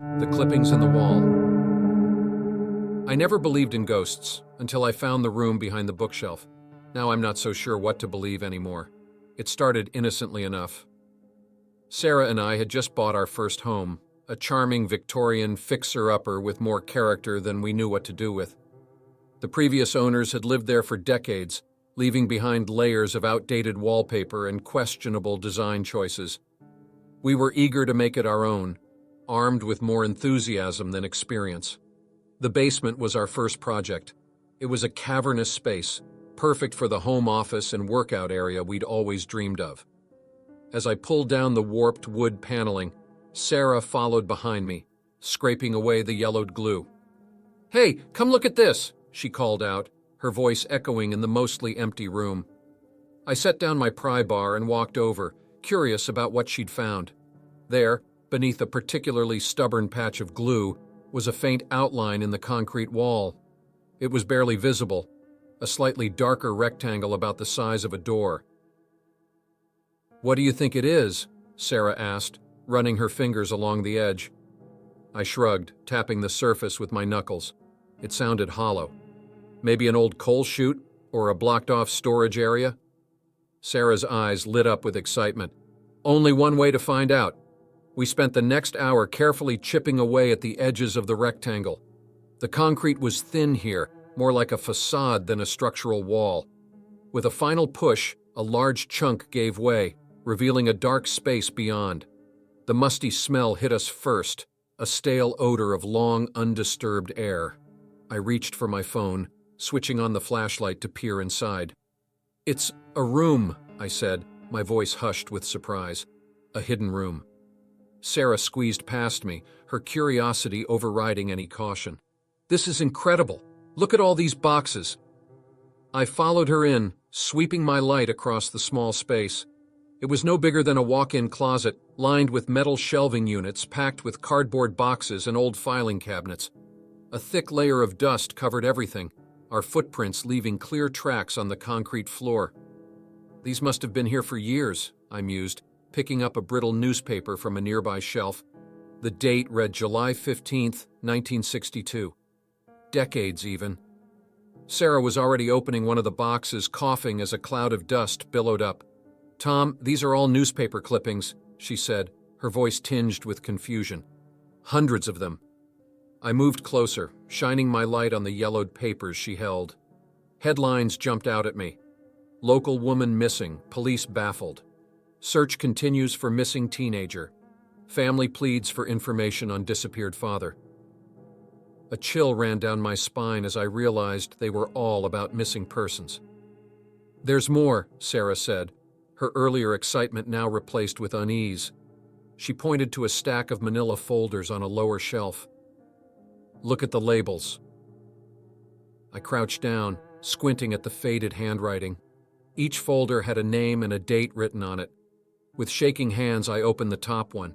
The clippings in the wall. I never believed in ghosts until I found the room behind the bookshelf. Now I'm not so sure what to believe anymore. It started innocently enough. Sarah and I had just bought our first home, a charming Victorian fixer-upper with more character than we knew what to do with. The previous owners had lived there for decades, leaving behind layers of outdated wallpaper and questionable design choices. We were eager to make it our own, armed with more enthusiasm than experience. The basement was our first project. It was a cavernous space, perfect for the home office and workout area we'd always dreamed of. As I pulled down the warped wood paneling, Sarah followed behind me, scraping away the yellowed glue. "Hey, come look at this!" she called out, her voice echoing in the mostly empty room. I set down my pry bar and walked over, curious about what she'd found. There, beneath a particularly stubborn patch of glue, was a faint outline in the concrete wall. It was barely visible, a slightly darker rectangle about the size of a door. "What do you think it is?" Sarah asked, running her fingers along the edge. I shrugged, tapping the surface with my knuckles. It sounded hollow. Maybe an old coal chute or a blocked-off storage area? Sarah's eyes lit up with excitement. Only one way to find out. We spent the next hour carefully chipping away at the edges of the rectangle. The concrete was thin here, more like a facade than a structural wall. With a final push, a large chunk gave way, revealing a dark space beyond. The musty smell hit us first, a stale odor of long, undisturbed air. I reached for my phone, switching on the flashlight to peer inside. "It's a room," I said, my voice hushed with surprise. "A hidden room." Sarah squeezed past me, her curiosity overriding any caution. "This is incredible. Look at all these boxes." I followed her in, sweeping my light across the small space. It was no bigger than a walk-in closet, lined with metal shelving units packed with cardboard boxes and old filing cabinets. A thick layer of dust covered everything, our footprints leaving clear tracks on the concrete floor. "These must have been here for years," I mused, picking up a brittle newspaper from a nearby shelf. The date read July 15th, 1962. Decades, even. Sarah was already opening one of the boxes, coughing as a cloud of dust billowed up. "Tom, these are all newspaper clippings," she said, her voice tinged with confusion. "Hundreds of them." I moved closer, shining my light on the yellowed papers she held. Headlines jumped out at me. "Local woman missing, police baffled." "Search continues for missing teenager." "Family pleads for information on disappeared father." A chill ran down my spine as I realized they were all about missing persons. "There's more," Sarah said, her earlier excitement now replaced with unease. She pointed to a stack of manila folders on a lower shelf. "Look at the labels." I crouched down, squinting at the faded handwriting. Each folder had a name and a date written on it. With shaking hands, I opened the top one.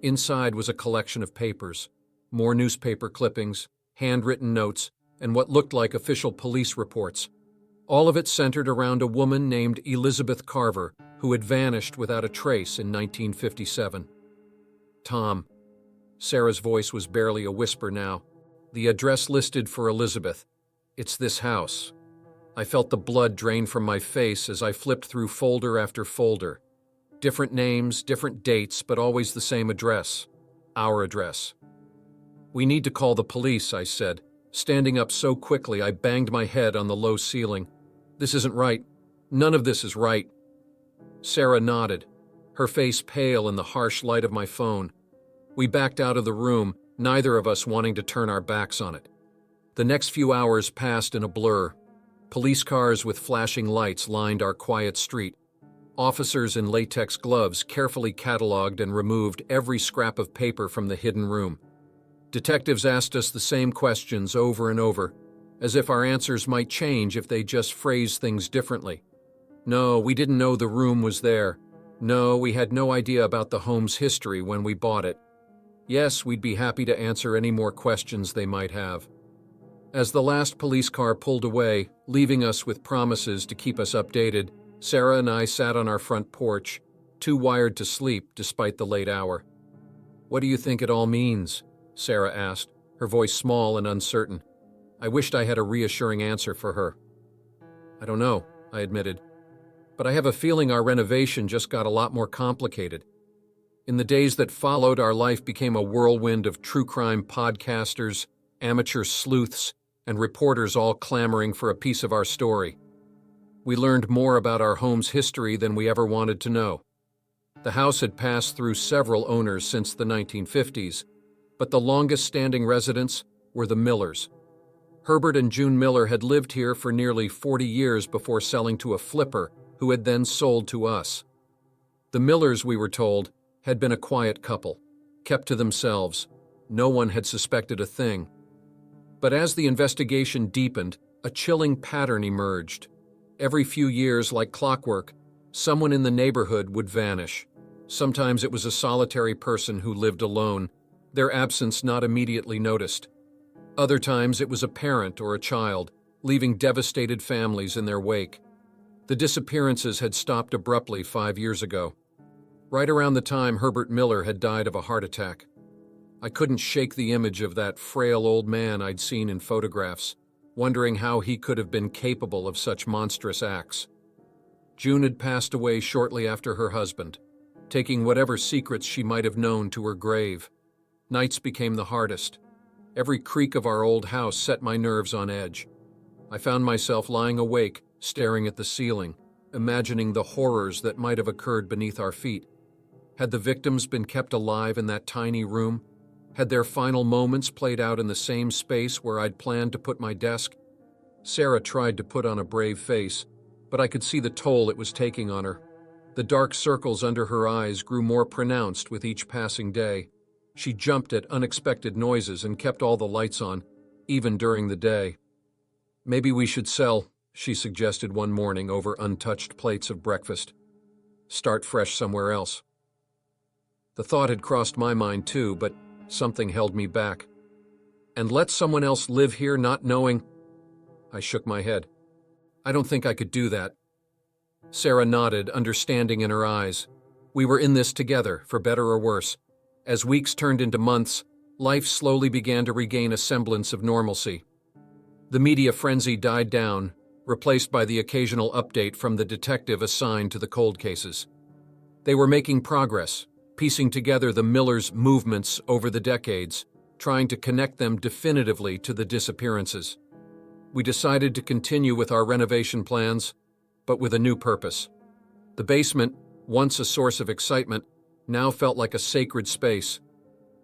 Inside was a collection of papers, more newspaper clippings, handwritten notes, and what looked like official police reports. All of it centered around a woman named Elizabeth Carver, who had vanished without a trace in 1957. "Tom." Sarah's voice was barely a whisper now. "The address listed for Elizabeth. It's this house." I felt the blood drain from my face as I flipped through folder after folder. Different names, different dates, but always the same address. Our address. "We need to call the police," I said. Standing up so quickly I banged my head on the low ceiling. "This isn't right. None of this is right." Sarah nodded, her face pale in the harsh light of my phone. We backed out of the room, neither of us wanting to turn our backs on it. The next few hours passed in a blur. Police cars with flashing lights lined our quiet street. Officers in latex gloves carefully cataloged and removed every scrap of paper from the hidden room. Detectives asked us the same questions over and over, as if our answers might change if they just phrased things differently. No, we didn't know the room was there. No, we had no idea about the home's history when we bought it. Yes, we'd be happy to answer any more questions they might have. As the last police car pulled away, leaving us with promises to keep us updated, Sarah and I sat on our front porch, too wired to sleep despite the late hour. "What do you think it all means?" Sarah asked, her voice small and uncertain. I wished I had a reassuring answer for her. I don't know, I admitted. But I have a feeling our renovation just got a lot more complicated. In the days that followed, our life became a whirlwind of true crime podcasters, amateur sleuths, and reporters all clamoring for a piece of our story. We learned more about our home's history than we ever wanted to know. The house had passed through several owners since the 1950s, but the longest-standing residents were the Millers. Herbert and June Miller had lived here for nearly 40 years before selling to a flipper who had then sold to us. The Millers, we were told, had been a quiet couple, kept to themselves. No one had suspected a thing. But as the investigation deepened, a chilling pattern emerged. Every few years, like clockwork, someone in the neighborhood would vanish. Sometimes it was a solitary person who lived alone, their absence not immediately noticed. Other times it was a parent or a child, leaving devastated families in their wake. The disappearances had stopped abruptly 5 years ago, right around the time Herbert Miller had died of a heart attack. I couldn't shake the image of that frail old man I'd seen in photographs, wondering how he could have been capable of such monstrous acts. June had passed away shortly after her husband, taking whatever secrets she might have known to her grave. Nights became the hardest. Every creak of our old house set my nerves on edge. I found myself lying awake, staring at the ceiling, imagining the horrors that might have occurred beneath our feet. Had the victims been kept alive in that tiny room? Had their final moments played out in the same space where I'd planned to put my desk? Sarah tried to put on a brave face, but I could see the toll it was taking on her. The dark circles under her eyes grew more pronounced with each passing day. She jumped at unexpected noises and kept all the lights on, even during the day. Maybe we should sell, she suggested one morning over untouched plates of breakfast. Start fresh somewhere else. The thought had crossed my mind too, but something held me back. And let someone else live here not knowing? I shook my head. I don't think I could do that. Sarah nodded, understanding in her eyes. We were in this together, for better or worse. As weeks turned into months, life slowly began to regain a semblance of normalcy. The media frenzy died down, replaced by the occasional update from the detective assigned to the cold cases. They were making progress, piecing together the Millers' movements over the decades, trying to connect them definitively to the disappearances. We decided to continue with our renovation plans, but with a new purpose. The basement, once a source of excitement, now felt like a sacred space.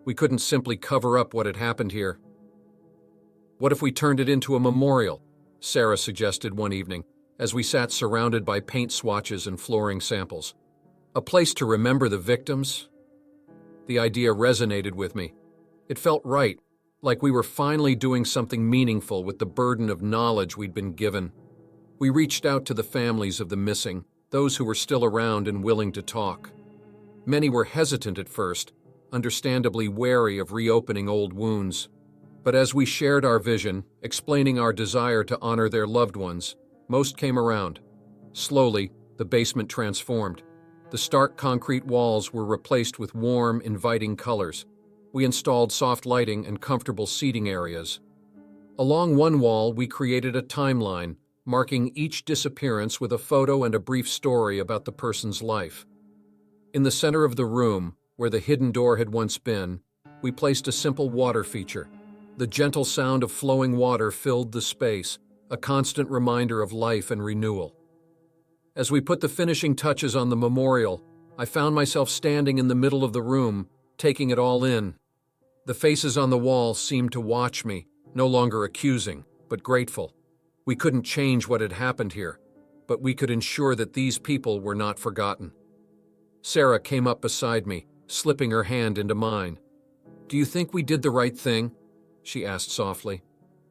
We couldn't simply cover up what had happened here. What if we turned it into a memorial? Sarah suggested one evening, as we sat surrounded by paint swatches and flooring samples. A place to remember the victims? The idea resonated with me. It felt right, like we were finally doing something meaningful with the burden of knowledge we'd been given. We reached out to the families of the missing, those who were still around and willing to talk. Many were hesitant at first, understandably wary of reopening old wounds. But as we shared our vision, explaining our desire to honor their loved ones, most came around. Slowly, the basement transformed. The stark concrete walls were replaced with warm, inviting colors. We installed soft lighting and comfortable seating areas. Along one wall, we created a timeline, marking each disappearance with a photo and a brief story about the person's life. In the center of the room, where the hidden door had once been, we placed a simple water feature. The gentle sound of flowing water filled the space, a constant reminder of life and renewal. As we put the finishing touches on the memorial, I found myself standing in the middle of the room, taking it all in. The faces on the wall seemed to watch me, no longer accusing, but grateful. We couldn't change what had happened here, but we could ensure that these people were not forgotten. Sarah came up beside me, slipping her hand into mine. "Do you think we did the right thing?" she asked softly.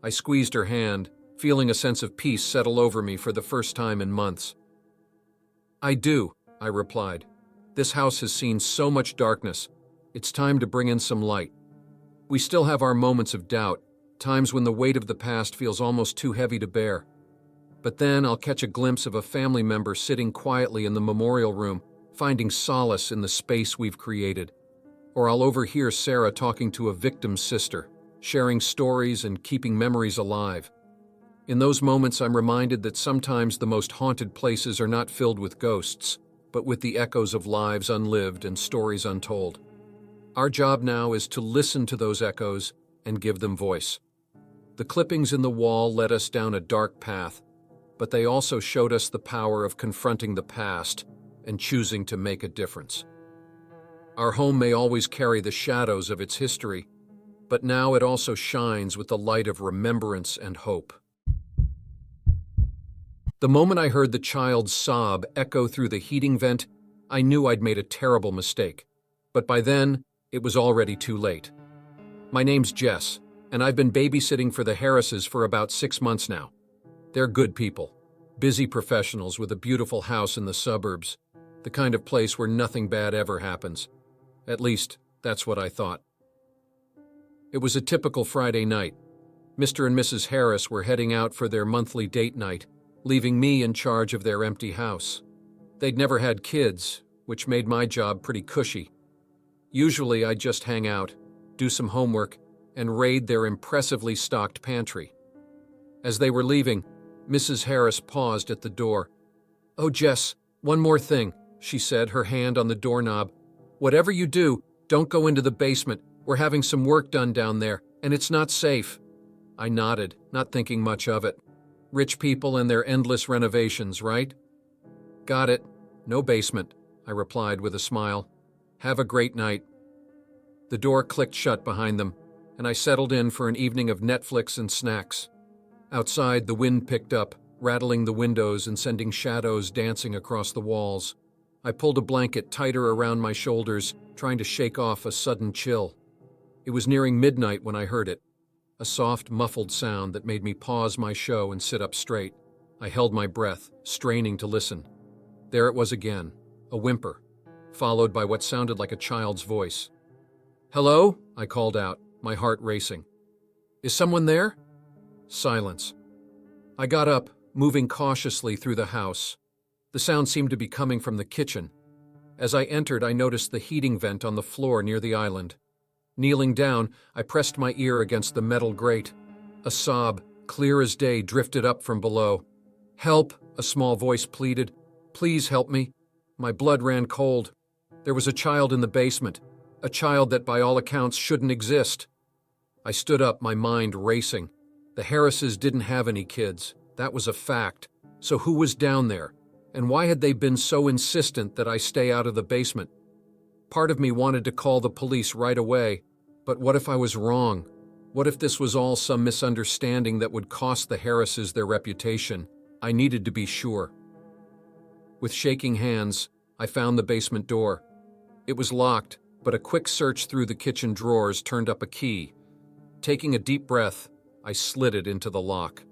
I squeezed her hand, feeling a sense of peace settle over me for the first time in months. "I do," I replied. "This house has seen so much darkness. It's time to bring in some light. We still have our moments of doubt, times when the weight of the past feels almost too heavy to bear. But then I'll catch a glimpse of a family member sitting quietly in the memorial room, finding solace in the space we've created. or I'll overhear Sarah talking to a victim's sister, sharing stories and keeping memories alive. In those moments, I'm reminded that sometimes the most haunted places are not filled with ghosts, but with the echoes of lives unlived and stories untold. Our job now is to listen to those echoes and give them voice. The clippings in the wall led us down a dark path, but they also showed us the power of confronting the past and choosing to make a difference. Our home may always carry the shadows of its history, but now it also shines with the light of remembrance and hope. The moment I heard the child's sob echo through the heating vent, I knew I'd made a terrible mistake. But by then, it was already too late. My name's Jess, and I've been babysitting for the Harrises for about 6 months now. They're good people, busy professionals with a beautiful house in the suburbs, the kind of place where nothing bad ever happens. At least, that's what I thought. It was a typical Friday night. Mr. and Mrs. Harris were heading out for their monthly date night, leaving me in charge of their empty house. They'd never had kids, which made my job pretty cushy. Usually I'd just hang out, do some homework, and raid their impressively stocked pantry. As they were leaving, Mrs. Harris paused at the door. "Oh, Jess, one more thing," she said, her hand on the doorknob. "Whatever you do, don't go into the basement. We're having some work done down there, and it's not safe." I nodded, not thinking much of it. Rich people and their endless renovations, right? "Got it. No basement," I replied with a smile. "Have a great night." The door clicked shut behind them, and I settled in for an evening of Netflix and snacks. Outside, the wind picked up, rattling the windows and sending shadows dancing across the walls. I pulled a blanket tighter around my shoulders, trying to shake off a sudden chill. It was nearing midnight when I heard it, a soft, muffled sound that made me pause my show and sit up straight. I held my breath, straining to listen. There it was again, a whimper, followed by what sounded like a child's voice. "Hello?" I called out, my heart racing. "Is someone there?" Silence. I got up, moving cautiously through the house. The sound seemed to be coming from the kitchen. As I entered, I noticed the heating vent on the floor near the island. Kneeling down, I pressed my ear against the metal grate. A sob, clear as day, drifted up from below. "Help," a small voice pleaded. "Please help me." My blood ran cold. There was a child in the basement, a child that by all accounts shouldn't exist. I stood up, my mind racing. The Harrises didn't have any kids. That was a fact. So who was down there? And why had they been so insistent that I stay out of the basement? Part of me wanted to call the police right away, but what if I was wrong? What if this was all some misunderstanding that would cost the Harrises their reputation? I needed to be sure. With shaking hands, I found the basement door. It was locked, but a quick search through the kitchen drawers turned up a key. Taking a deep breath, I slid it into the lock.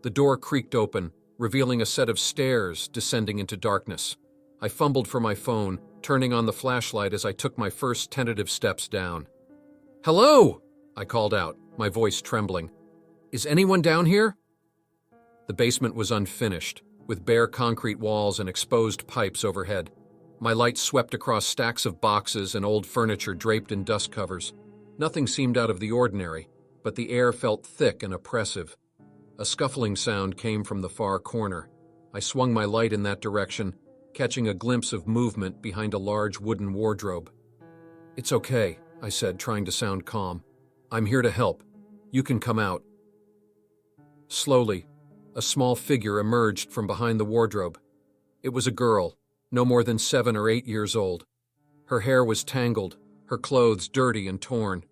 The door creaked open, revealing a set of stairs descending into darkness. I fumbled for my phone, turning on the flashlight as I took my first tentative steps down. "Hello!" I called out, my voice trembling. "Is anyone down here?" The basement was unfinished, with bare concrete walls and exposed pipes overhead. My light swept across stacks of boxes and old furniture draped in dust covers. Nothing seemed out of the ordinary, but the air felt thick and oppressive. A scuffling sound came from the far corner. I swung my light in that direction, catching a glimpse of movement behind a large wooden wardrobe. "It's okay," I said, trying to sound calm. "I'm here to help. You can come out." Slowly, a small figure emerged from behind the wardrobe. It was a girl, no more than 7 or 8 years old. Her hair was tangled, her clothes dirty and torn.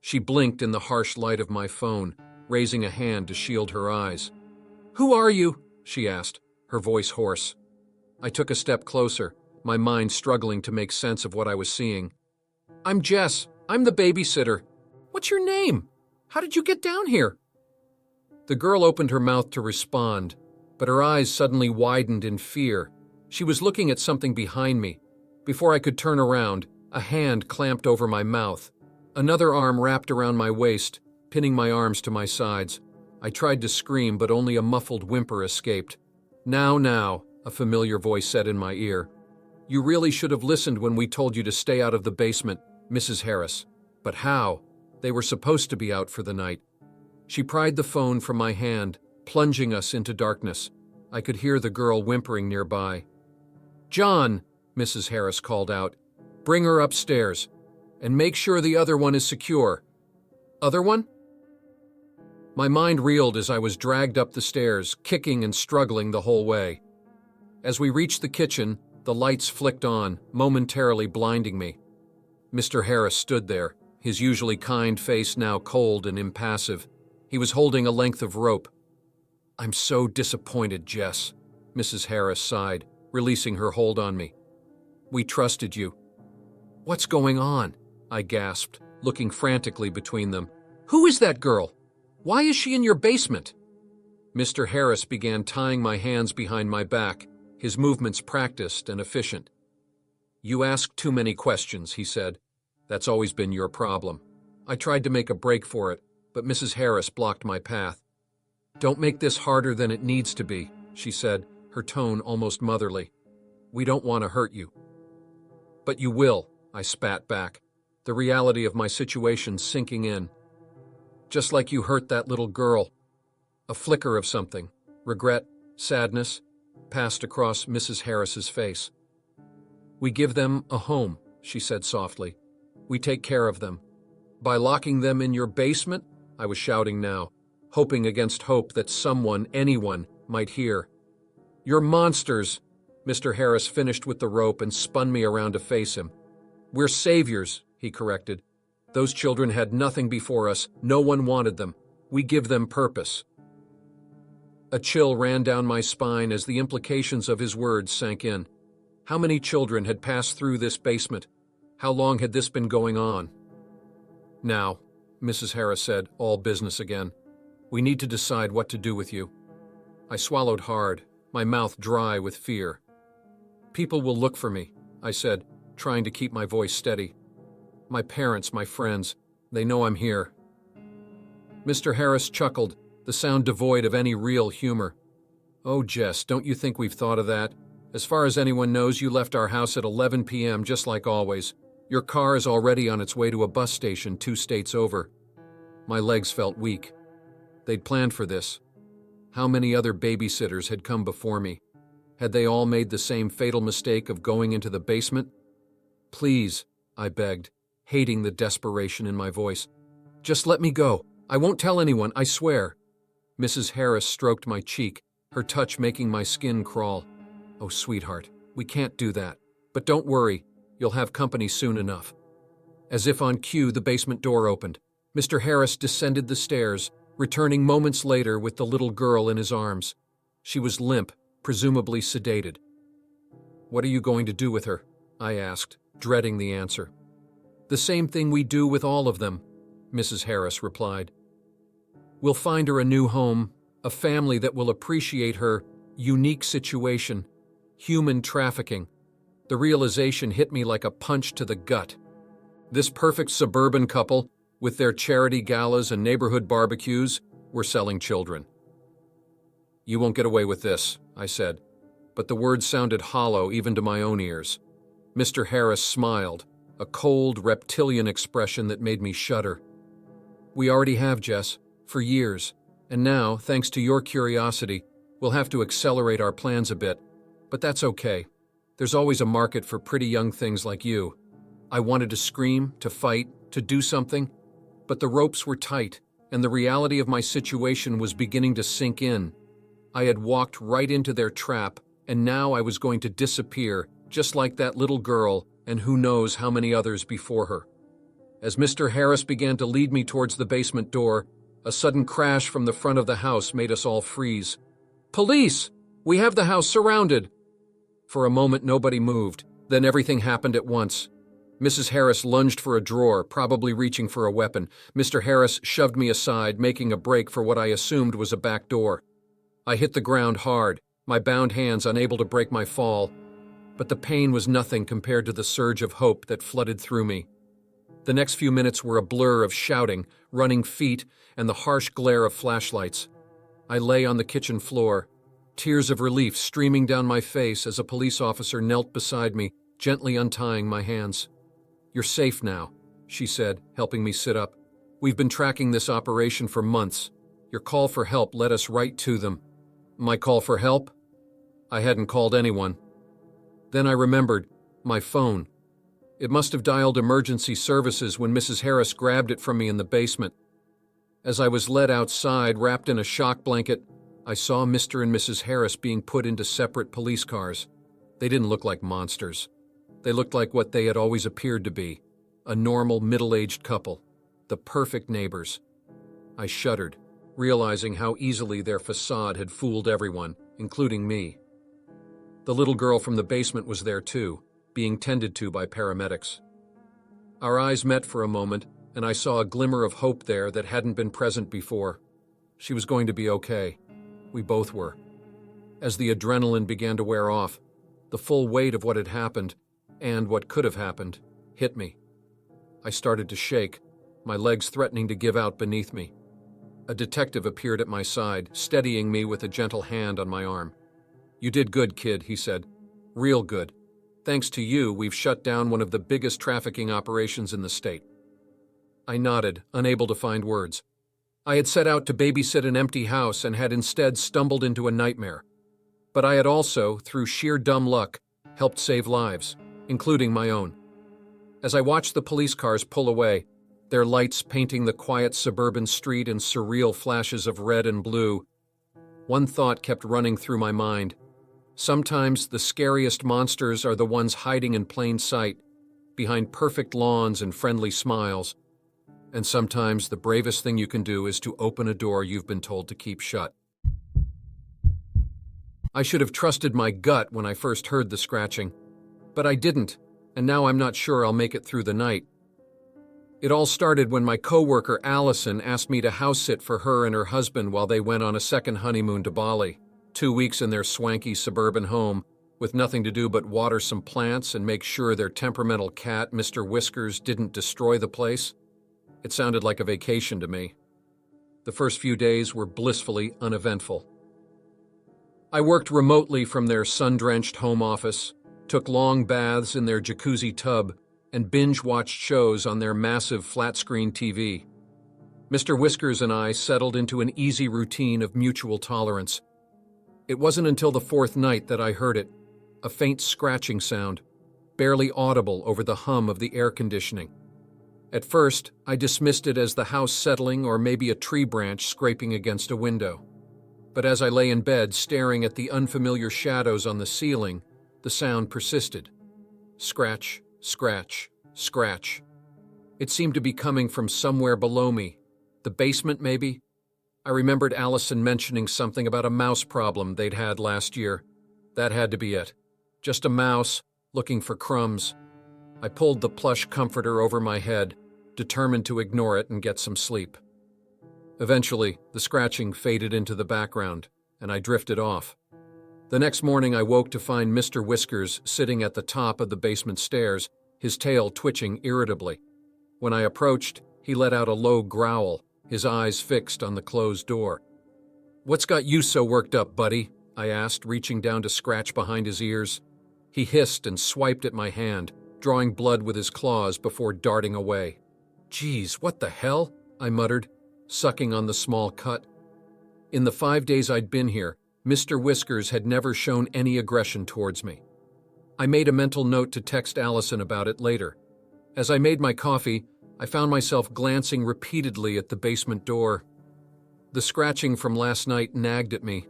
She blinked in the harsh light of my phone, raising a hand to shield her eyes. "Who are you?" she asked, her voice hoarse. I took a step closer, my mind struggling to make sense of what I was seeing. "I'm Jess. I'm the babysitter. What's your name? How did you get down here?" The girl opened her mouth to respond, but her eyes suddenly widened in fear. She was looking at something behind me. Before I could turn around, a hand clamped over my mouth. Another arm wrapped around my waist, pinning my arms to my sides. I tried to scream, but only a muffled whimper escaped. Now," a familiar voice said in my ear. "You really should have listened when we told you to stay out of the basement. Mrs. Harris. But how? They were supposed to be out for the night. She pried the phone from my hand, plunging us into darkness. I could hear the girl whimpering nearby. "John," Mrs. Harris called out, "bring her upstairs. And make sure the other one is secure." "Other one?" My mind reeled as I was dragged up the stairs, kicking and struggling the whole way. As we reached the kitchen, the lights flicked on, momentarily blinding me. Mr. Harris stood there, his usually kind face now cold and impassive. He was holding a length of rope. "I'm so disappointed, Jess," Mrs. Harris sighed, releasing her hold on me. "We trusted you." "What's going on?" I gasped, looking frantically between them. "Who is that girl? Why is she in your basement?" Mr. Harris began tying my hands behind my back, his movements practiced and efficient. "You ask too many questions," he said. "That's always been your problem." I tried to make a break for it, but Mrs. Harris blocked my path. "Don't make this harder than it needs to be," she said, her tone almost motherly. "We don't want to hurt you." "But you will," I spat back, the reality of my situation sinking in. "Just like you hurt that little girl." A flicker of something, regret, sadness, passed across Mrs. Harris's face. "We give them a home," she said softly. "We take care of them. By locking them in your basement," I was shouting now, hoping against hope that someone, anyone, might hear. "You're monsters," Mr. Harris finished with the rope and spun me around to face him. "We're saviors," he corrected. "Those children had nothing before us, no one wanted them. We give them purpose." A chill ran down my spine as the implications of his words sank in. How many children had passed through this basement? How long had this been going on? "Now," Mrs. Harris said, all business again, "we need to decide what to do with you." I swallowed hard, my mouth dry with fear. "People will look for me," I said, trying to keep my voice steady. "My parents, my friends, they know I'm here." Mr. Harris chuckled, the sound devoid of any real humor. "Oh, Jess, don't you think we've thought of that? As far as anyone knows, you left our house at 11 p.m. just like always. Your car is already on its way to a bus station 2 states over." My legs felt weak. They'd planned for this. How many other babysitters had come before me? Had they all made the same fatal mistake of going into the basement? "Please," I begged, hating the desperation in my voice. "Just let me go. I won't tell anyone, I swear." Mrs. Harris stroked my cheek, her touch making my skin crawl. "Oh, sweetheart, we can't do that. But don't worry, you'll have company soon enough." As if on cue, the basement door opened. Mr. Harris descended the stairs, returning moments later with the little girl in his arms. She was limp, presumably sedated. "What are you going to do with her?" I asked, dreading the answer. "The same thing we do with all of them," Mrs. Harris replied. "We'll find her a new home, a family that will appreciate her unique situation, human trafficking." The realization hit me like a punch to the gut. This perfect suburban couple, with their charity galas and neighborhood barbecues, were selling children. "You won't get away with this," I said, but the words sounded hollow even to my own ears. Mr. Harris smiled, a cold, reptilian expression that made me shudder. "We already have, Jess, for years, and now, thanks to your curiosity, we'll have to accelerate our plans a bit, but that's okay. There's always a market for pretty young things like you." I wanted to scream, to fight, to do something, but the ropes were tight, and the reality of my situation was beginning to sink in. I had walked right into their trap, and now I was going to disappear, just like that little girl, and who knows how many others before her. As Mr. Harris began to lead me towards the basement door, a sudden crash from the front of the house made us all freeze. "Police! We have the house surrounded!" For a moment, nobody moved. Then everything happened at once. Mrs. Harris lunged for a drawer, probably reaching for a weapon. Mr. Harris shoved me aside, making a break for what I assumed was a back door. I hit the ground hard, my bound hands unable to break my fall. But the pain was nothing compared to the surge of hope that flooded through me. The next few minutes were a blur of shouting, running feet, and the harsh glare of flashlights. I lay on the kitchen floor, tears of relief streaming down my face as a police officer knelt beside me, gently untying my hands. "You're safe now," she said, helping me sit up. "We've been tracking this operation for months. Your call for help led us right to them." My call for help? I hadn't called anyone. Then I remembered my phone. It must have dialed emergency services when Mrs. Harris grabbed it from me in the basement. As I was led outside, wrapped in a shock blanket, I saw Mr. and Mrs. Harris being put into separate police cars. They didn't look like monsters. They looked like what they had always appeared to be, a normal middle-aged couple, the perfect neighbors. I shuddered, realizing how easily their facade had fooled everyone, including me. The little girl from the basement was there too, being tended to by paramedics. Our eyes met for a moment, and I saw a glimmer of hope there that hadn't been present before. She was going to be okay. We both were. As the adrenaline began to wear off, the full weight of what had happened, and what could have happened, hit me. I started to shake, my legs threatening to give out beneath me. A detective appeared at my side, steadying me with a gentle hand on my arm. "You did good, kid," he said. "Real good. Thanks to you, we've shut down one of the biggest trafficking operations in the state." I nodded, unable to find words. I had set out to babysit an empty house and had instead stumbled into a nightmare. But I had also, through sheer dumb luck, helped save lives, including my own. As I watched the police cars pull away, their lights painting the quiet suburban street in surreal flashes of red and blue, one thought kept running through my mind. Sometimes the scariest monsters are the ones hiding in plain sight, behind perfect lawns and friendly smiles. And sometimes the bravest thing you can do is to open a door you've been told to keep shut. I should have trusted my gut when I first heard the scratching, but I didn't, and now I'm not sure I'll make it through the night. It all started when my coworker Allison asked me to house sit for her and her husband while they went on a second honeymoon to Bali, 2 weeks in their swanky suburban home, with nothing to do but water some plants and make sure their temperamental cat, Mr. Whiskers, didn't destroy the place. It sounded like a vacation to me. The first few days were blissfully uneventful. I worked remotely from their sun-drenched home office, took long baths in their jacuzzi tub, and binge-watched shows on their massive flat-screen TV. Mr. Whiskers and I settled into an easy routine of mutual tolerance. It wasn't until the 4th night that I heard it, a faint scratching sound, barely audible over the hum of the air conditioning. At first, I dismissed it as the house settling or maybe a tree branch scraping against a window. But as I lay in bed staring at the unfamiliar shadows on the ceiling, the sound persisted. Scratch, scratch, scratch. It seemed to be coming from somewhere below me. The basement, maybe? I remembered Allison mentioning something about a mouse problem they'd had last year. That had to be it. Just a mouse, looking for crumbs. I pulled the plush comforter over my head, determined to ignore it and get some sleep. Eventually, the scratching faded into the background, and I drifted off. The next morning I woke to find Mr. Whiskers sitting at the top of the basement stairs, his tail twitching irritably. When I approached, he let out a low growl, his eyes fixed on the closed door. "What's got you so worked up, buddy?" I asked, reaching down to scratch behind his ears. He hissed and swiped at my hand, drawing blood with his claws before darting away. "Geez, what the hell?" I muttered, sucking on the small cut. In the 5 days I'd been here, Mr. Whiskers had never shown any aggression towards me. I made a mental note to text Allison about it later. As I made my coffee, I found myself glancing repeatedly at the basement door. The scratching from last night nagged at me.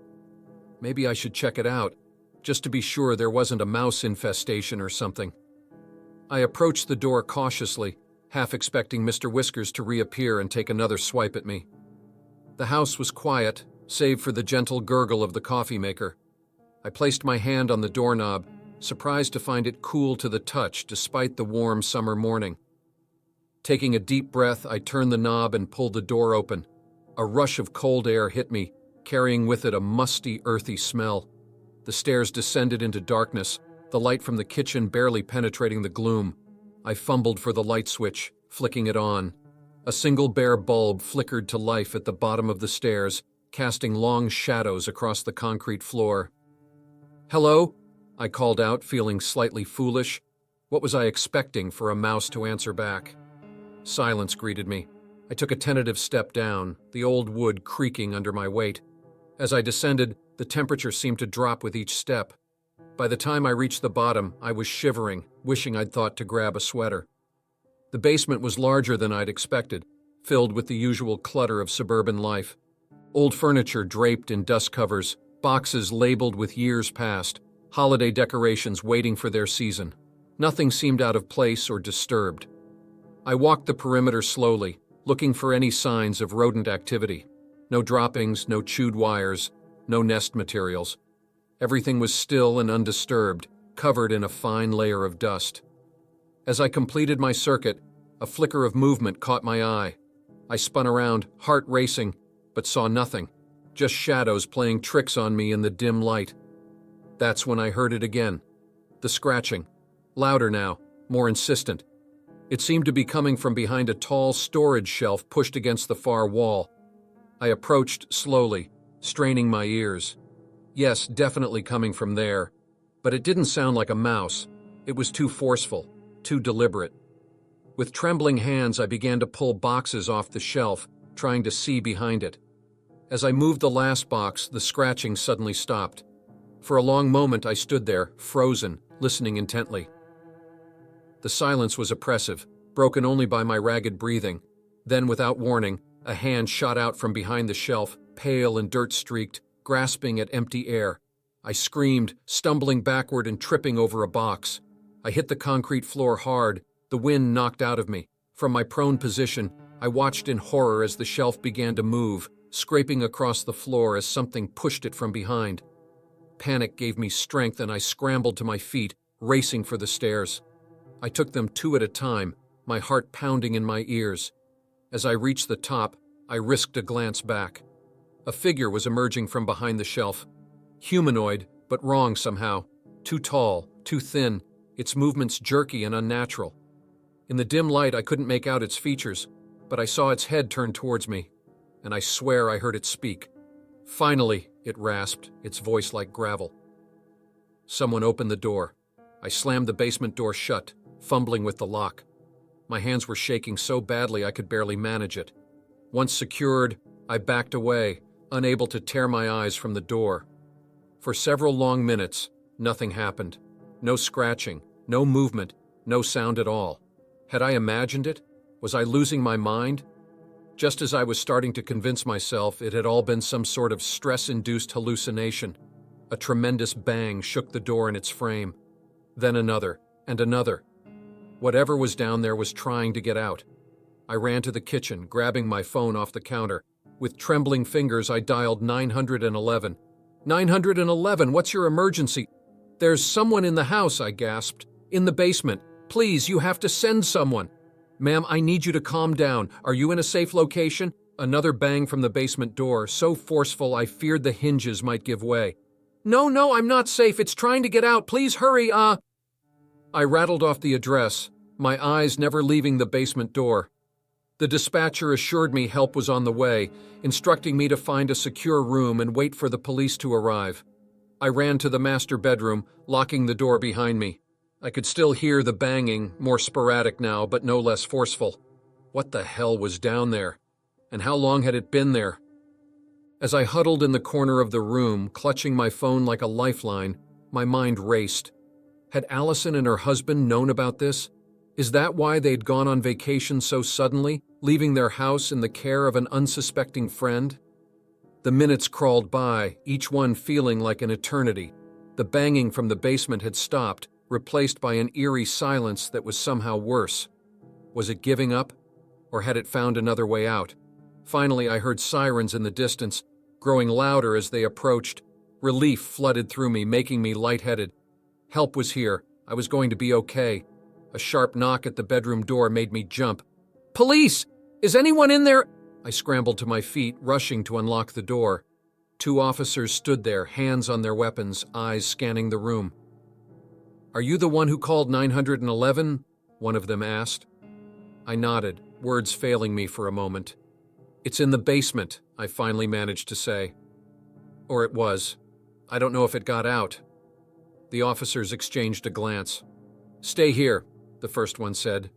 Maybe I should check it out, just to be sure there wasn't a mouse infestation or something. I approached the door cautiously, half expecting Mr. Whiskers to reappear and take another swipe at me. The house was quiet, save for the gentle gurgle of the coffee maker. I placed my hand on the doorknob, surprised to find it cool to the touch despite the warm summer morning. Taking a deep breath, I turned the knob and pulled the door open. A rush of cold air hit me, carrying with it a musty, earthy smell. The stairs descended into darkness, the light from the kitchen barely penetrating the gloom. I fumbled for the light switch, flicking it on. A single bare bulb flickered to life at the bottom of the stairs, casting long shadows across the concrete floor. "Hello?" I called out, feeling slightly foolish. What was I expecting for a mouse to answer back? Silence greeted me. I took a tentative step down, the old wood creaking under my weight. As I descended, the temperature seemed to drop with each step. By the time I reached the bottom, I was shivering, wishing I'd thought to grab a sweater. The basement was larger than I'd expected, filled with the usual clutter of suburban life. Old furniture draped in dust covers, boxes labeled with years past, holiday decorations waiting for their season. Nothing seemed out of place or disturbed. I walked the perimeter slowly, looking for any signs of rodent activity. No droppings, no chewed wires, no nest materials. Everything was still and undisturbed, covered in a fine layer of dust. As I completed my circuit, a flicker of movement caught my eye. I spun around, heart racing, but saw nothing, just shadows playing tricks on me in the dim light. That's when I heard it again. The scratching. Louder now, more insistent. It seemed to be coming from behind a tall storage shelf pushed against the far wall. I approached slowly, straining my ears. Yes, definitely coming from there, but it didn't sound like a mouse. It was too forceful, too deliberate. With trembling hands, I began to pull boxes off the shelf, trying to see behind it. As I moved the last box, the scratching suddenly stopped. For a long moment, I stood there, frozen, listening intently. The silence was oppressive, broken only by my ragged breathing. Then, without warning, a hand shot out from behind the shelf, pale and dirt-streaked, grasping at empty air. I screamed, stumbling backward and tripping over a box. I hit the concrete floor hard, the wind knocked out of me. From my prone position, I watched in horror as the shelf began to move, scraping across the floor as something pushed it from behind. Panic gave me strength and I scrambled to my feet, racing for the stairs. I took them two at a time, my heart pounding in my ears. As I reached the top, I risked a glance back. A figure was emerging from behind the shelf. Humanoid, but wrong somehow. Too tall, too thin, its movements jerky and unnatural. In the dim light, I couldn't make out its features, but I saw its head turn towards me, and I swear I heard it speak. Finally, it rasped, its voice like gravel. Someone opened the door. I slammed the basement door shut, fumbling with the lock. My hands were shaking so badly I could barely manage it. Once secured, I backed away, unable to tear my eyes from the door. For several long minutes, nothing happened. No scratching, no movement, no sound at all. Had I imagined it? Was I losing my mind? Just as I was starting to convince myself it had all been some sort of stress-induced hallucination, a tremendous bang shook the door in its frame. Then another, and another. Whatever was down there was trying to get out. I ran to the kitchen, grabbing my phone off the counter. With trembling fingers, I dialed 911. 911, what's your emergency? There's someone in the house, I gasped. In the basement. Please, you have to send someone. Ma'am, I need you to calm down. Are you in a safe location? Another bang from the basement door, so forceful I feared the hinges might give way. No, I'm not safe. It's trying to get out. Please hurry, I rattled off the address, my eyes never leaving the basement door. The dispatcher assured me help was on the way, instructing me to find a secure room and wait for the police to arrive. I ran to the master bedroom, locking the door behind me. I could still hear the banging, more sporadic now, but no less forceful. What the hell was down there? And how long had it been there? As I huddled in the corner of the room, clutching my phone like a lifeline, my mind raced. Had Allison and her husband known about this? Is that why they'd gone on vacation so suddenly, leaving their house in the care of an unsuspecting friend? The minutes crawled by, each one feeling like an eternity. The banging from the basement had stopped, replaced by an eerie silence that was somehow worse. Was it giving up? Or had it found another way out? Finally, I heard sirens in the distance, growing louder as they approached. Relief flooded through me, making me lightheaded. Help was here. I was going to be okay. A sharp knock at the bedroom door made me jump. Police! Is anyone in there? I scrambled to my feet, rushing to unlock the door. Two officers stood there, hands on their weapons, eyes scanning the room. Are you the one who called 911? One of them asked. I nodded, words failing me for a moment. It's in the basement, I finally managed to say. Or it was. I don't know if it got out. The officers exchanged a glance. Stay here, the first one said.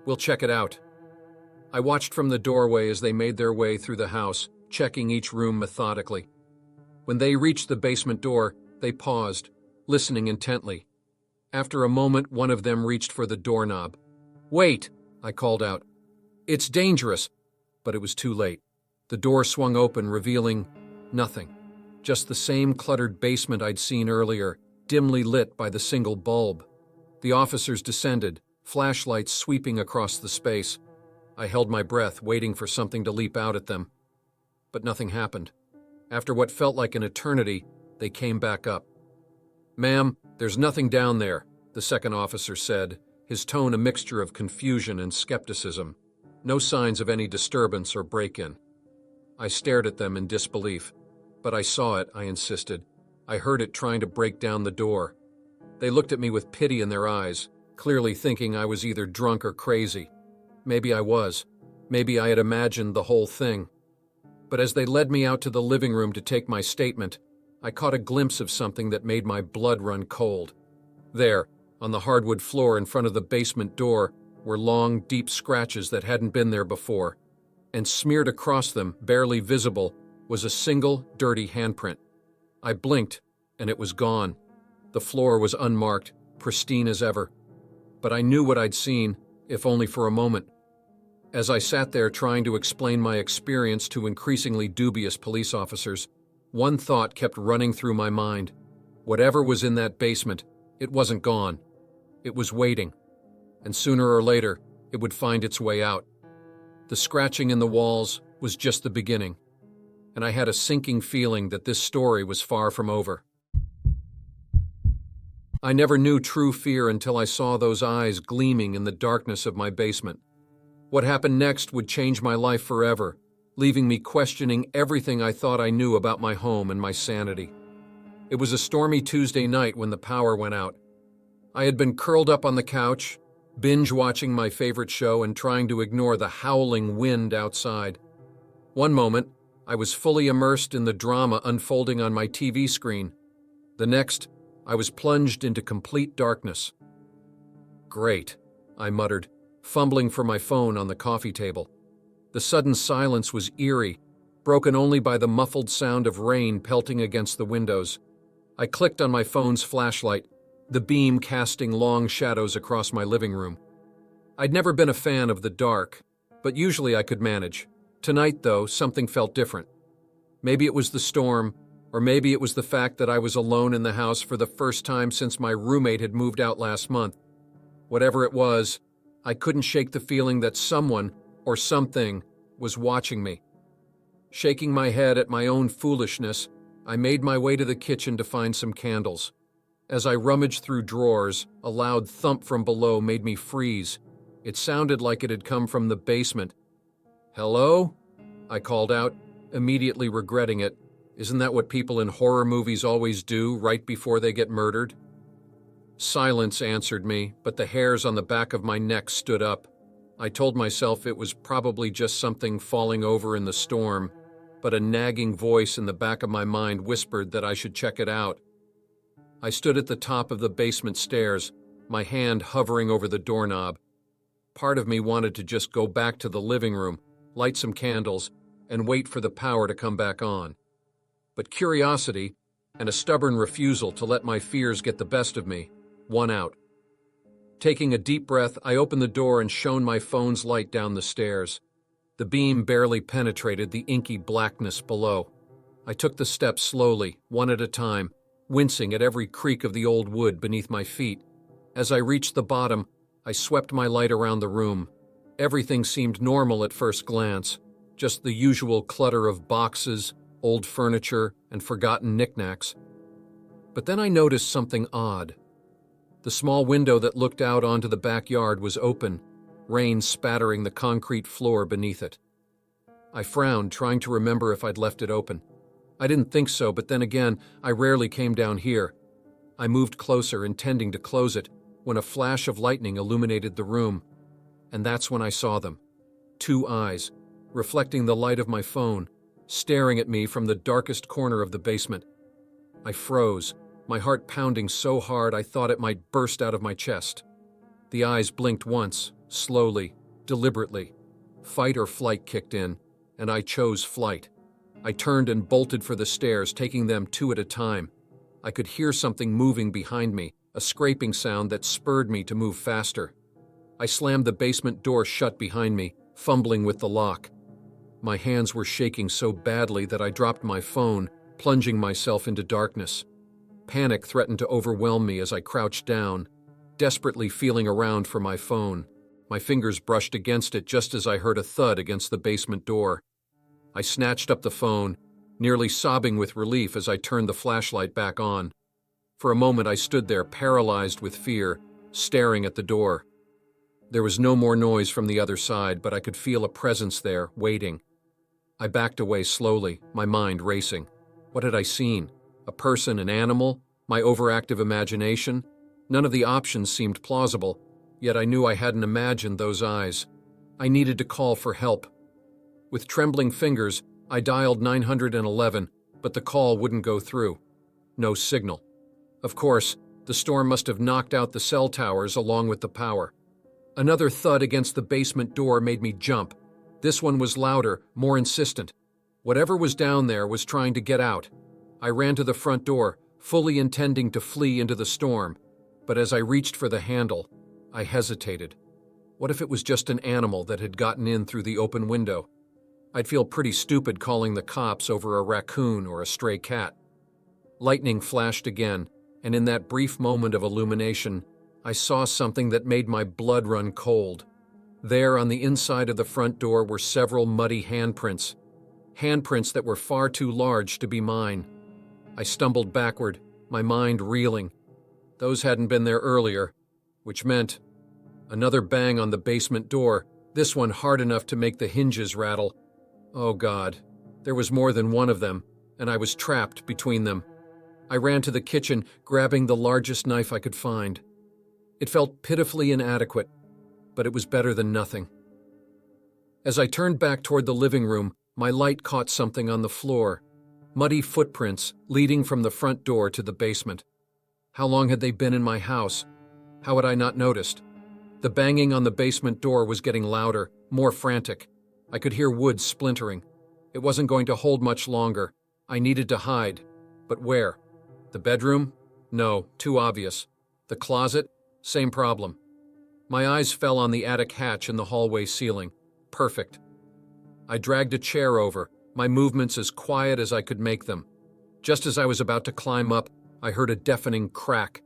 We'll check it out. I watched from the doorway as they made their way through the house, checking each room methodically. When they reached the basement door, they paused, listening intently. After a moment, one of them reached for the doorknob. "Wait!" I called out. "It's dangerous!" But it was too late. The door swung open, revealing nothing. Just the same cluttered basement I'd seen earlier, dimly lit by the single bulb. The officers descended, flashlights sweeping across the space. I held my breath, waiting for something to leap out at them. But nothing happened. After what felt like an eternity, they came back up. "Ma'am, there's nothing down there," the second officer said, his tone a mixture of confusion and skepticism. "No signs of any disturbance or break-in." I stared at them in disbelief. "But I saw it," I insisted. "I heard it trying to break down the door." They looked at me with pity in their eyes, clearly thinking I was either drunk or crazy. Maybe I was. Maybe I had imagined the whole thing. But as they led me out to the living room to take my statement, I caught a glimpse of something that made my blood run cold. There, on the hardwood floor in front of the basement door, were long, deep scratches that hadn't been there before, and smeared across them, barely visible, was a single, dirty handprint. I blinked, and it was gone. The floor was unmarked, pristine as ever. But I knew what I'd seen, if only for a moment. As I sat there trying to explain my experience to increasingly dubious police officers, one thought kept running through my mind. Whatever was in that basement, it wasn't gone. It was waiting. And sooner or later, it would find its way out. The scratching in the walls was just the beginning, and I had a sinking feeling that this story was far from over. I never knew true fear until I saw those eyes gleaming in the darkness of my basement. What happened next would change my life forever, leaving me questioning everything I thought I knew about my home and my sanity. It was a stormy Tuesday night when the power went out. I had been curled up on the couch, binge-watching my favorite show and trying to ignore the howling wind outside. One moment, I was fully immersed in the drama unfolding on my TV screen. The next, I was plunged into complete darkness. "Great," I muttered, fumbling for my phone on the coffee table. The sudden silence was eerie, broken only by the muffled sound of rain pelting against the windows. I clicked on my phone's flashlight, the beam casting long shadows across my living room. I'd never been a fan of the dark, but usually I could manage. Tonight, though, something felt different. Maybe it was the storm, or maybe it was the fact that I was alone in the house for the first time since my roommate had moved out last month. Whatever it was, I couldn't shake the feeling that someone, or something, was watching me. Shaking my head at my own foolishness, I made my way to the kitchen to find some candles. As I rummaged through drawers, a loud thump from below made me freeze. It sounded like it had come from the basement. "Hello?" I called out, immediately regretting it. Isn't that what people in horror movies always do right before they get murdered? Silence answered me, but the hairs on the back of my neck stood up. I told myself it was probably just something falling over in the storm, but a nagging voice in the back of my mind whispered that I should check it out. I stood at the top of the basement stairs, my hand hovering over the doorknob. Part of me wanted to just go back to the living room, light some candles, and wait for the power to come back on. But curiosity, and a stubborn refusal to let my fears get the best of me, won out. Taking a deep breath, I opened the door and shone my phone's light down the stairs. The beam barely penetrated the inky blackness below. I took the steps slowly, one at a time, wincing at every creak of the old wood beneath my feet. As I reached the bottom, I swept my light around the room. Everything seemed normal at first glance, just the usual clutter of boxes, old furniture, and forgotten knickknacks. But then I noticed something odd. The small window that looked out onto the backyard was open, rain spattering the concrete floor beneath it. I frowned, trying to remember if I'd left it open. I didn't think so, but then again, I rarely came down here. I moved closer, intending to close it, when a flash of lightning illuminated the room. And that's when I saw them. Two eyes, reflecting the light of my phone, staring at me from the darkest corner of the basement. I froze, my heart pounding so hard I thought it might burst out of my chest. The eyes blinked once, slowly, deliberately. Fight or flight kicked in, and I chose flight. I turned and bolted for the stairs, taking them two at a time. I could hear something moving behind me, a scraping sound that spurred me to move faster. I slammed the basement door shut behind me, fumbling with the lock. My hands were shaking so badly that I dropped my phone, plunging myself into darkness. Panic threatened to overwhelm me as I crouched down, desperately feeling around for my phone. My fingers brushed against it just as I heard a thud against the basement door. I snatched up the phone, nearly sobbing with relief as I turned the flashlight back on. For a moment I stood there, paralyzed with fear, staring at the door. There was no more noise from the other side, but I could feel a presence there, waiting. I backed away slowly, my mind racing. What had I seen? A person, an animal? My overactive imagination? None of the options seemed plausible, yet I knew I hadn't imagined those eyes. I needed to call for help. With trembling fingers, I dialed 911, but the call wouldn't go through. No signal. Of course, the storm must have knocked out the cell towers along with the power. Another thud against the basement door made me jump. This one was louder, more insistent. Whatever was down there was trying to get out. I ran to the front door, fully intending to flee into the storm, but as I reached for the handle, I hesitated. What if it was just an animal that had gotten in through the open window? I'd feel pretty stupid calling the cops over a raccoon or a stray cat. Lightning flashed again, and in that brief moment of illumination, I saw something that made my blood run cold. There on the inside of the front door were several muddy handprints. Handprints that were far too large to be mine. I stumbled backward, my mind reeling. Those hadn't been there earlier, which meant another bang on the basement door, this one hard enough to make the hinges rattle. Oh God, there was more than one of them, and I was trapped between them. I ran to the kitchen, grabbing the largest knife I could find. It felt pitifully inadequate, but it was better than nothing. As I turned back toward the living room, my light caught something on the floor. Muddy footprints leading from the front door to the basement. How long had they been in my house? How had I not noticed? The banging on the basement door was getting louder, more frantic. I could hear wood splintering. It wasn't going to hold much longer. I needed to hide. But where? The bedroom? No, too obvious. The closet? Same problem. My eyes fell on the attic hatch in the hallway ceiling. Perfect. I dragged a chair over, my movements as quiet as I could make them. Just as I was about to climb up, I heard a deafening crack.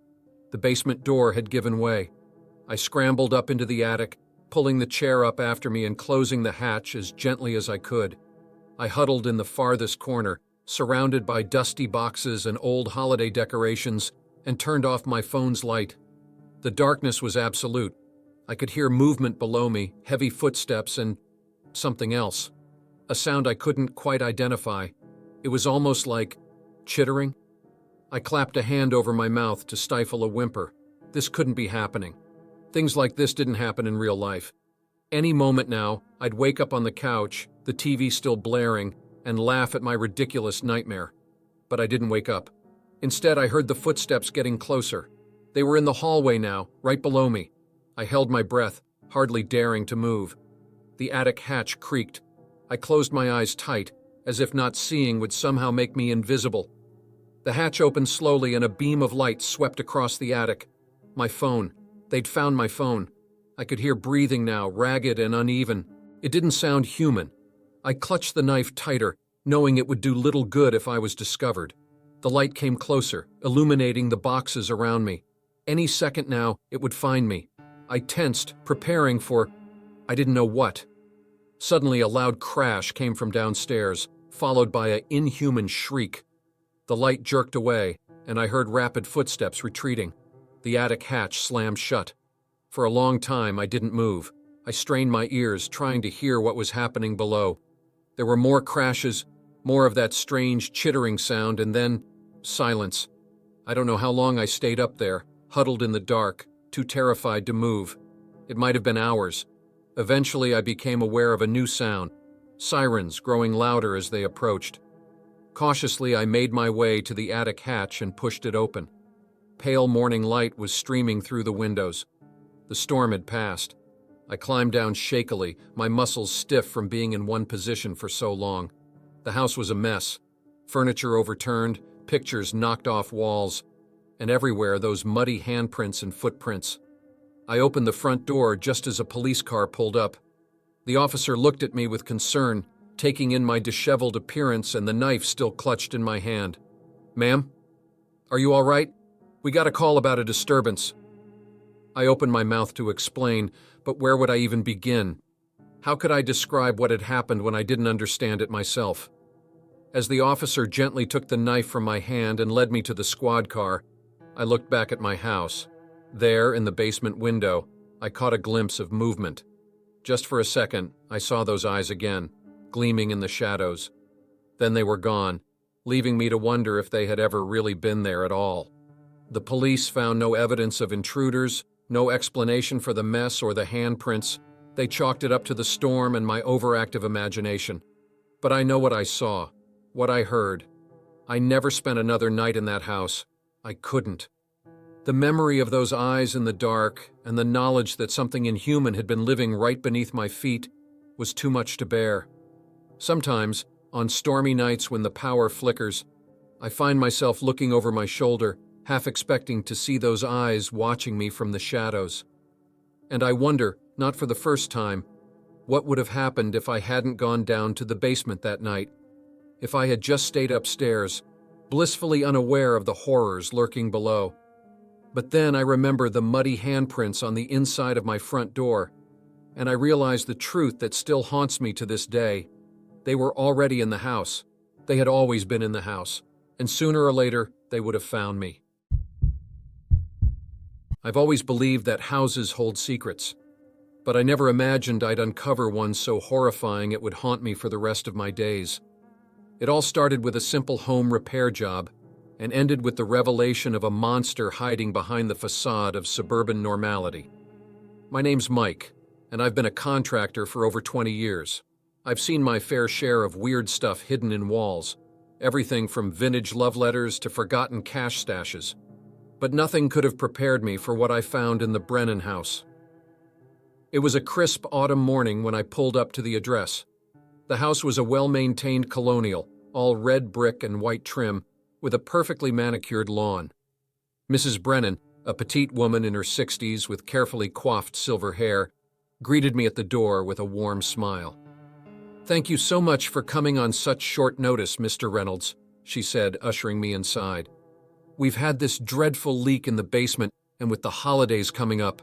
The basement door had given way. I scrambled up into the attic, pulling the chair up after me and closing the hatch as gently as I could. I huddled in the farthest corner, surrounded by dusty boxes and old holiday decorations, and turned off my phone's light. The darkness was absolute. I could hear movement below me, heavy footsteps, and something else. A sound I couldn't quite identify. It was almost like chittering. I clapped a hand over my mouth to stifle a whimper. This couldn't be happening. Things like this didn't happen in real life. Any moment now, I'd wake up on the couch, the TV still blaring, and laugh at my ridiculous nightmare. But I didn't wake up. Instead, I heard the footsteps getting closer. They were in the hallway now, right below me. I held my breath, hardly daring to move. The attic hatch creaked. I closed my eyes tight, as if not seeing would somehow make me invisible. The hatch opened slowly and a beam of light swept across the attic. My phone. They'd found my phone. I could hear breathing now, ragged and uneven. It didn't sound human. I clutched the knife tighter, knowing it would do little good if I was discovered. The light came closer, illuminating the boxes around me. Any second now, it would find me. I tensed, preparing for I didn't know what. Suddenly, a loud crash came from downstairs, followed by an inhuman shriek. The light jerked away, and I heard rapid footsteps retreating. The attic hatch slammed shut. For a long time, I didn't move. I strained my ears, trying to hear what was happening below. There were more crashes, more of that strange chittering sound, and then silence. I don't know how long I stayed up there, huddled in the dark, too terrified to move. It might have been hours. Eventually, I became aware of a new sound, sirens growing louder as they approached. Cautiously, I made my way to the attic hatch and pushed it open. Pale morning light was streaming through the windows. The storm had passed. I climbed down shakily, my muscles stiff from being in one position for so long. The house was a mess. Furniture overturned, pictures knocked off walls, and everywhere those muddy handprints and footprints. I opened the front door just as a police car pulled up. The officer looked at me with concern, taking in my disheveled appearance and the knife still clutched in my hand. "Ma'am? Are you all right? We got a call about a disturbance." I opened my mouth to explain, but where would I even begin? How could I describe what had happened when I didn't understand it myself? As the officer gently took the knife from my hand and led me to the squad car, I looked back at my house. There, in the basement window, I caught a glimpse of movement. Just for a second, I saw those eyes again, gleaming in the shadows. Then they were gone, leaving me to wonder if they had ever really been there at all. The police found no evidence of intruders, no explanation for the mess or the handprints. They chalked it up to the storm and my overactive imagination. But I know what I saw, what I heard. I never spent another night in that house. I couldn't. The memory of those eyes in the dark and the knowledge that something inhuman had been living right beneath my feet was too much to bear. Sometimes, on stormy nights when the power flickers, I find myself looking over my shoulder, half expecting to see those eyes watching me from the shadows. And I wonder, not for the first time, what would have happened if I hadn't gone down to the basement that night, if I had just stayed upstairs, blissfully unaware of the horrors lurking below. But then I remember the muddy handprints on the inside of my front door, and I realize the truth that still haunts me to this day. They were already in the house. They had always been in the house, and sooner or later, they would have found me. I've always believed that houses hold secrets, but I never imagined I'd uncover one so horrifying it would haunt me for the rest of my days. It all started with a simple home repair job, and ended with the revelation of a monster hiding behind the facade of suburban normality. My name's Mike, and I've been a contractor for over 20 years. I've seen my fair share of weird stuff hidden in walls, everything from vintage love letters to forgotten cash stashes. But nothing could have prepared me for what I found in the Brennan house. It was a crisp autumn morning when I pulled up to the address. The house was a well-maintained colonial, all red brick and white trim, with a perfectly manicured lawn. Mrs. Brennan, a petite woman in her 60s with carefully coiffed silver hair, greeted me at the door with a warm smile. "Thank you so much for coming on such short notice, Mr. Reynolds," she said, ushering me inside. "We've had this dreadful leak in the basement, and with the holidays coming up."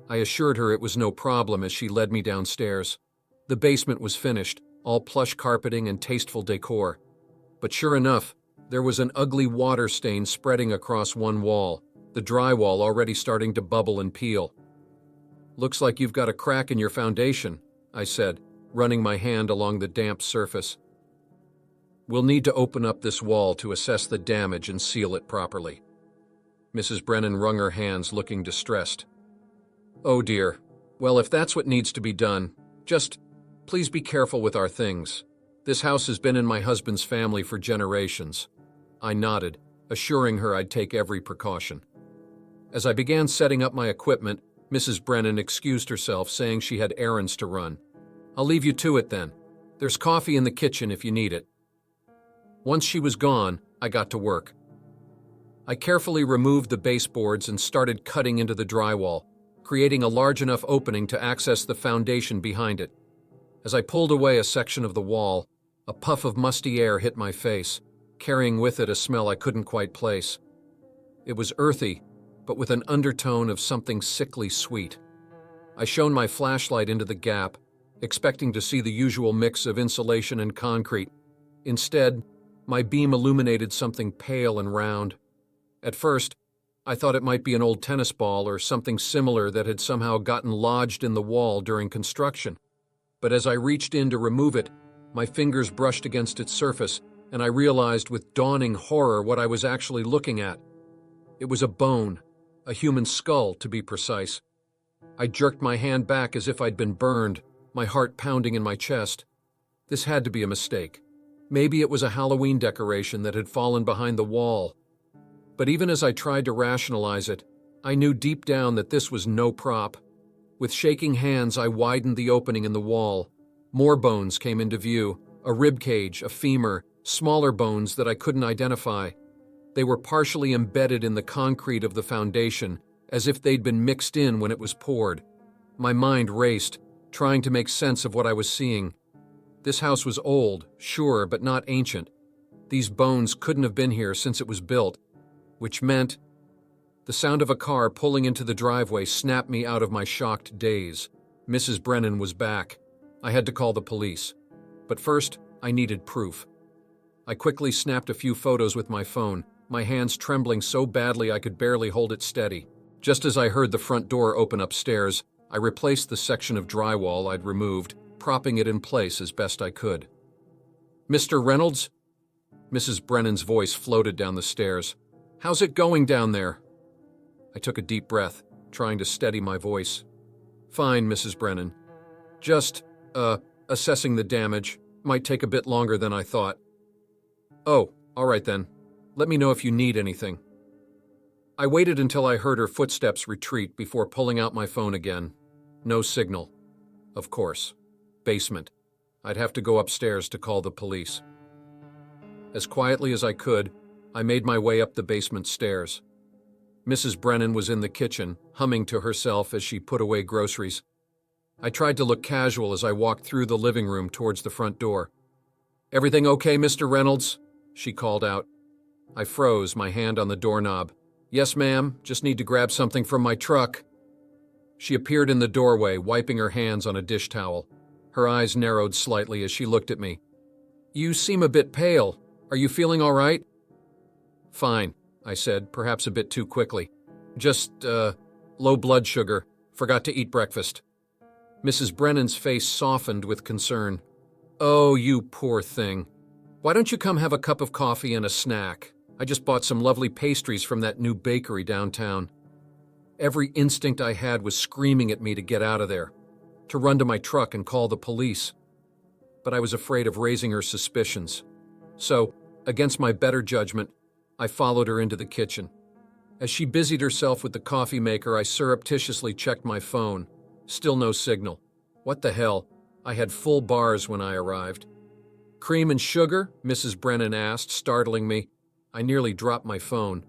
I assured her it was no problem as she led me downstairs. The basement was finished, all plush carpeting and tasteful decor. But sure enough, there was an ugly water stain spreading across one wall, the drywall already starting to bubble and peel. "Looks like you've got a crack in your foundation," I said, running my hand along the damp surface. "We'll need to open up this wall to assess the damage and seal it properly." Mrs. Brennan wrung her hands, looking distressed. "Oh dear. Well, if that's what needs to be done, just please be careful with our things. This house has been in my husband's family for generations." I nodded, assuring her I'd take every precaution. As I began setting up my equipment, Mrs. Brennan excused herself, saying she had errands to run. "I'll leave you to it then. There's coffee in the kitchen if you need it." Once she was gone, I got to work. I carefully removed the baseboards and started cutting into the drywall, creating a large enough opening to access the foundation behind it. As I pulled away a section of the wall, a puff of musty air hit my face, carrying with it a smell I couldn't quite place. It was earthy, but with an undertone of something sickly sweet. I shone my flashlight into the gap, expecting to see the usual mix of insulation and concrete. Instead, my beam illuminated something pale and round. At first, I thought it might be an old tennis ball or something similar that had somehow gotten lodged in the wall during construction. But as I reached in to remove it, my fingers brushed against its surface, and I realized with dawning horror what I was actually looking at. It was a bone, a human skull to be precise. I jerked my hand back as if I'd been burned, my heart pounding in my chest. This had to be a mistake. Maybe it was a Halloween decoration that had fallen behind the wall. But even as I tried to rationalize it, I knew deep down that this was no prop. With shaking hands, I widened the opening in the wall. More bones came into view, a rib cage, a femur, smaller bones that I couldn't identify. They were partially embedded in the concrete of the foundation, as if they'd been mixed in when it was poured. My mind raced, trying to make sense of what I was seeing. This house was old, sure, but not ancient. These bones couldn't have been here since it was built, which meant the sound of a car pulling into the driveway snapped me out of my shocked daze. Mrs. Brennan was back. I had to call the police. But first, I needed proof. I quickly snapped a few photos with my phone, my hands trembling so badly I could barely hold it steady. Just as I heard the front door open upstairs, I replaced the section of drywall I'd removed, propping it in place as best I could. "Mr. Reynolds?" Mrs. Brennan's voice floated down the stairs. "How's it going down there?" I took a deep breath, trying to steady my voice. "Fine, Mrs. Brennan. Just, assessing the damage. Might take a bit longer than I thought." "Oh, all right then. Let me know if you need anything." I waited until I heard her footsteps retreat before pulling out my phone again. No signal. Of course. Basement. I'd have to go upstairs to call the police. As quietly as I could, I made my way up the basement stairs. Mrs. Brennan was in the kitchen, humming to herself as she put away groceries. I tried to look casual as I walked through the living room towards the front door. "Everything okay, Mr. Reynolds?" she called out. I froze, my hand on the doorknob. "Yes, ma'am. Just need to grab something from my truck." She appeared in the doorway, wiping her hands on a dish towel. Her eyes narrowed slightly as she looked at me. "You seem a bit pale. Are you feeling all right?" "Fine," I said, perhaps a bit too quickly. "Just, low blood sugar. Forgot to eat breakfast." Mrs. Brennan's face softened with concern. "Oh, you poor thing. Why don't you come have a cup of coffee and a snack? I just bought some lovely pastries from that new bakery downtown." Every instinct I had was screaming at me to get out of there, to run to my truck and call the police. But I was afraid of raising her suspicions. So, against my better judgment, I followed her into the kitchen. As she busied herself with the coffee maker, I surreptitiously checked my phone. Still no signal. What the hell? I had full bars when I arrived. "Cream and sugar?" Mrs. Brennan asked, startling me. I nearly dropped my phone.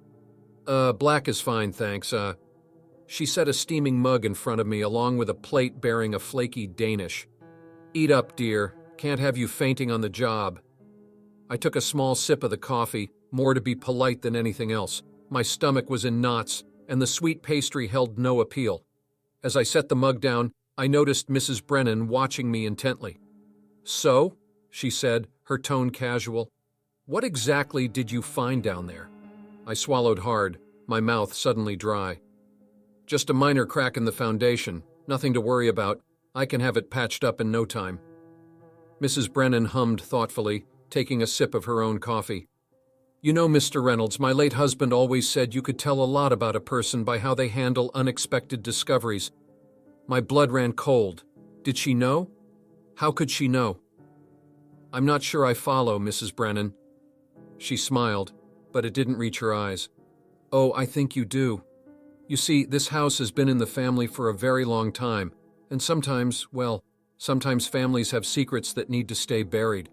Black is fine, thanks. She set a steaming mug in front of me, along with a plate bearing a flaky Danish. "Eat up, dear. Can't have you fainting on the job." I took a small sip of the coffee, more to be polite than anything else. My stomach was in knots, and the sweet pastry held no appeal. As I set the mug down, I noticed Mrs. Brennan watching me intently. "So?" she said, her tone casual. "What exactly did you find down there?" I swallowed hard, my mouth suddenly dry. "Just a minor crack in the foundation. Nothing to worry about. I can have it patched up in no time." Mrs. Brennan hummed thoughtfully, taking a sip of her own coffee. "You know, Mr. Reynolds, my late husband always said you could tell a lot about a person by how they handle unexpected discoveries." My blood ran cold. Did she know? How could she know? "I'm not sure I follow, Mrs. Brennan." She smiled, but it didn't reach her eyes. "Oh, I think you do. You see, this house has been in the family for a very long time, and sometimes families have secrets that need to stay buried."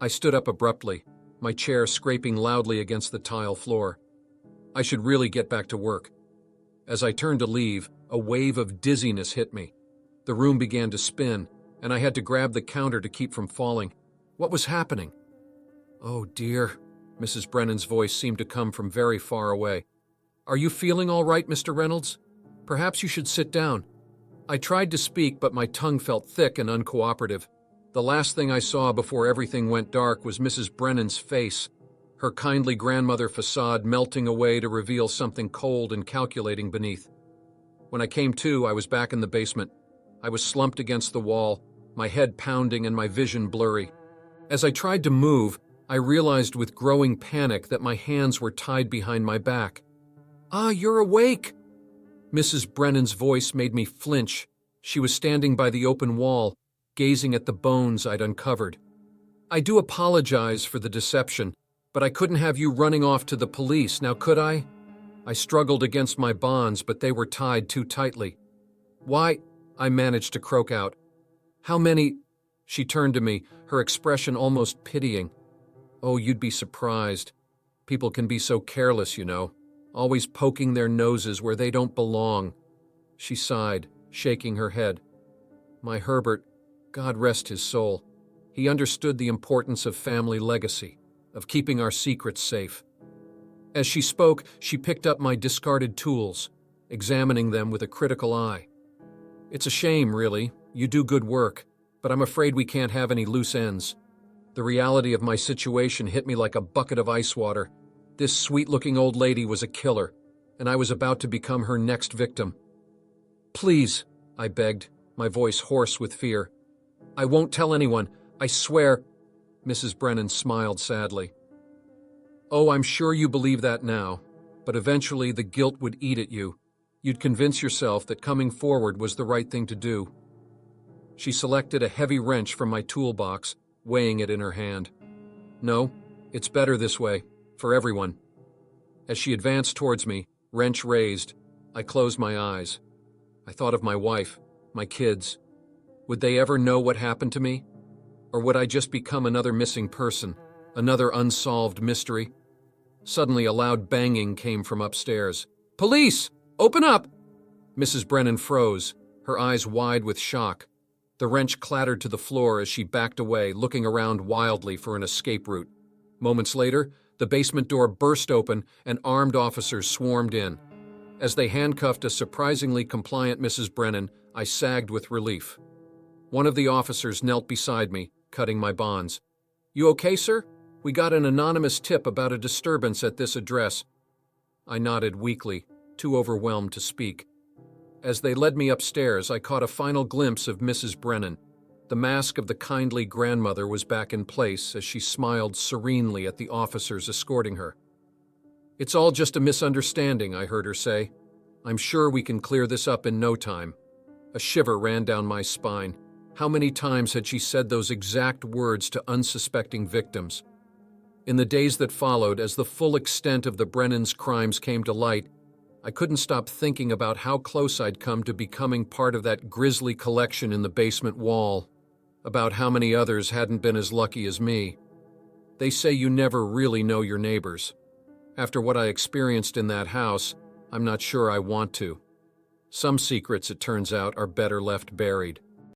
I stood up abruptly, my chair scraping loudly against the tile floor. I should really get back to work. As I turned to leave, a wave of dizziness hit me. The room began to spin, and I had to grab the counter to keep from falling. What was happening? "Oh dear," Mrs. Brennan's voice seemed to come from very far away. "Are you feeling all right, Mr. Reynolds? Perhaps you should sit down." I tried to speak, but my tongue felt thick and uncooperative. The last thing I saw before everything went dark was Mrs. Brennan's face, her kindly grandmother facade melting away to reveal something cold and calculating beneath. When I came to, I was back in the basement. I was slumped against the wall, my head pounding and my vision blurry. As I tried to move, I realized with growing panic that my hands were tied behind my back. "Ah, you're awake!" Mrs. Brennan's voice made me flinch. She was standing by the open wall, gazing at the bones I'd uncovered. "I do apologize for the deception, but I couldn't have you running off to the police, now could I?" I struggled against my bonds, but they were tied too tightly. Why? I managed to croak out. How many? She turned to me, her expression almost pitying. Oh, you'd be surprised. People can be so careless, you know, always poking their noses where they don't belong. She sighed, shaking her head. My Herbert, God rest his soul. He understood the importance of family legacy, of keeping our secrets safe. As she spoke, she picked up my discarded tools, examining them with a critical eye. It's a shame, really. You do good work, but I'm afraid we can't have any loose ends. The reality of my situation hit me like a bucket of ice water. This sweet-looking old lady was a killer, and I was about to become her next victim. Please, I begged, my voice hoarse with fear. I won't tell anyone, I swear. Mrs. Brennan smiled sadly. Oh, I'm sure you believe that now, but eventually the guilt would eat at you. You'd convince yourself that coming forward was the right thing to do. She selected a heavy wrench from my toolbox, weighing it in her hand. No, it's better this way, for everyone. As she advanced towards me, wrench raised, I closed my eyes. I thought of my wife, my kids. Would they ever know what happened to me? Or would I just become another missing person, another unsolved mystery? Suddenly, a loud banging came from upstairs. Police! Open up! Mrs. Brennan froze, her eyes wide with shock. The wrench clattered to the floor as she backed away, looking around wildly for an escape route. Moments later, the basement door burst open and armed officers swarmed in. As they handcuffed a surprisingly compliant Mrs. Brennan, I sagged with relief. One of the officers knelt beside me, cutting my bonds. You okay, sir? We got an anonymous tip about a disturbance at this address. I nodded weakly, too overwhelmed to speak. As they led me upstairs, I caught a final glimpse of Mrs. Brennan. The mask of the kindly grandmother was back in place as she smiled serenely at the officers escorting her. It's all just a misunderstanding, I heard her say. I'm sure we can clear this up in no time. A shiver ran down my spine. How many times had she said those exact words to unsuspecting victims? In the days that followed, as the full extent of the Brennans' crimes came to light, I couldn't stop thinking about how close I'd come to becoming part of that grisly collection in the basement wall, about how many others hadn't been as lucky as me. They say you never really know your neighbors. After what I experienced in that house, I'm not sure I want to. Some secrets, it turns out, are better left buried.